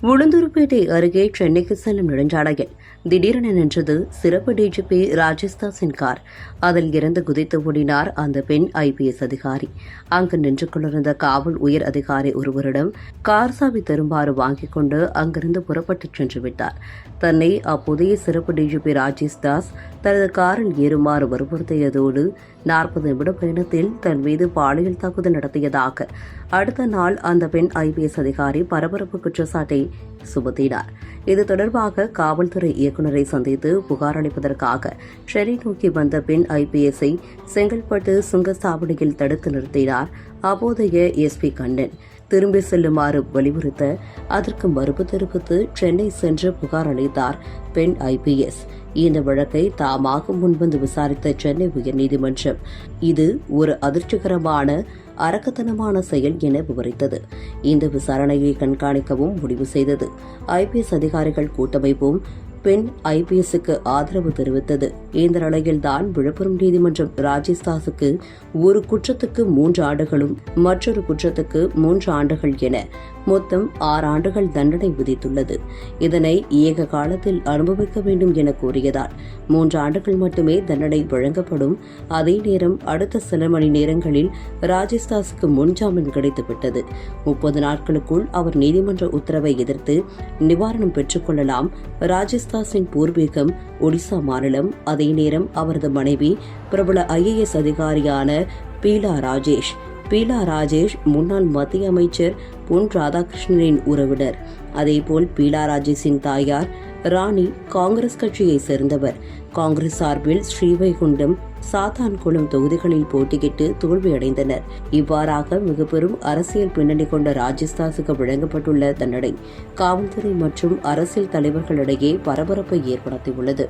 உளுந்தூர்பேட்டை அருகே சென்னைக்கு செல்லும் நெடுஞ்சாலையில் திடீரென நின்றது சிறப்பு டிஜிபி ராஜேஷ்தாஸின் கார். அதில் இருந்து குதித்து ஓடினார் அந்த பெண் IPS அதிகாரி. அங்கு நின்று கொண்டிருந்த காவல் உயர் அதிகாரி ஒருவரிடம் கார் சாவி தருமாறு வாங்கிக் கொண்டு அங்கிருந்து புறப்பட்டுச் சென்று விட்டார். தன்னை அப்போதைய சிறப்பு டிஜிபி ராஜேஷ்தாஸ் தனது காரில் ஏறுமாறு வற்புறுத்தியதோடு 40 நிமிட பயணத்தில் தன் மீது பாலியல் தாக்குதல் நடத்தியதாக அடுத்த நாள் அந்த பெண் IPS அதிகாரி பரபரப்பு குற்றச்சாட்டை சுமத்தினார். இது தொடர்பாக காவல்துறை இயக்குநரை சந்தித்து புகார் அளிப்பதற்காக சென்னை நோக்கி வந்த பெண் IPS-ஐ செங்கல்பட்டு சுங்கச்சாவடியில் தடுத்து நிறுத்தினார் அப்போதைய SP கண்ணன். திரும்பி செல்லுமாறு வலியுறுத்த அதற்கு மறுப்பு தெரிவித்து சென்னை சென்று புகார் அளித்தார் பெண் IPS. இந்த வழக்கை தாமாக முன்வந்து விசாரித்த சென்னை உயர்நீதிமன்றம் இது ஒரு அதிர்ச்சிகரமான அரக்கத்தனமான செயல் என விவரித்தது. இந்த விசாரணையை கண்காணிக்கவும் முடிவு செய்தது. IPS அதிகாரிகள் கூட்டமைப்பும் பெண் IPS-க்கு ஆதரவு தெரிவித்தது. இந்த நிலையில்தான் விழுப்புரம் நீதிமன்றம் ராஜேஷ்தாஸுக்கு ஒரு குற்றத்துக்கு 3 ஆண்டுகளும் மற்றொரு குற்றத்துக்கு 3 ஆண்டுகள் என மொத்தம் 6 ஆண்டுகள் தண்டனை விதித்துள்ளது. இதனை ஏக காலத்தில் அனுபவிக்க வேண்டும் என கூறியதால் 3 ஆண்டுகள் மட்டுமே தண்டனை வழங்கப்படும். அதே நேரம் அடுத்த சில மணி நேரங்களில் ராஜேஷ்தாஸுக்கு முன்ஜாமீன் கிடைத்துவிட்டது. 30 நாட்களுக்குள் அவர் நீதிமன்ற உத்தரவை எதிர்த்து நிவாரணம் பெற்றுக் கொள்ளலாம். ராஜேஷ்தாஸின் பூர்வீகம் ஒடிசா மாநிலம். அதே நேரம் அவரது மனைவி பிரபல IAS அதிகாரியான பீலா ராஜேஷ் முன்னாள் மத்திய அமைச்சர் பொன் ராதாகிருஷ்ணனின் உறவினர். அதேபோல் பீலா ராஜேஷின் தாயார் ராணி காங்கிரஸ் கட்சியை சேர்ந்தவர். காங்கிரஸ் சார்பில் ஸ்ரீவைகுண்டம், சாத்தான்குளம் தொகுதிகளில் போட்டியிட்டு தோல்வியடைந்தனர். இவ்வாறாக மிக பெரும் அரசியல் பின்னணி கொண்ட ராஜேஷ்தாஸுக்கு வழங்கப்பட்டுள்ள தண்டனை காவல்துறை மற்றும் அரசியல் தலைவர்களிடையே பரபரப்பை ஏற்படுத்தியுள்ளது.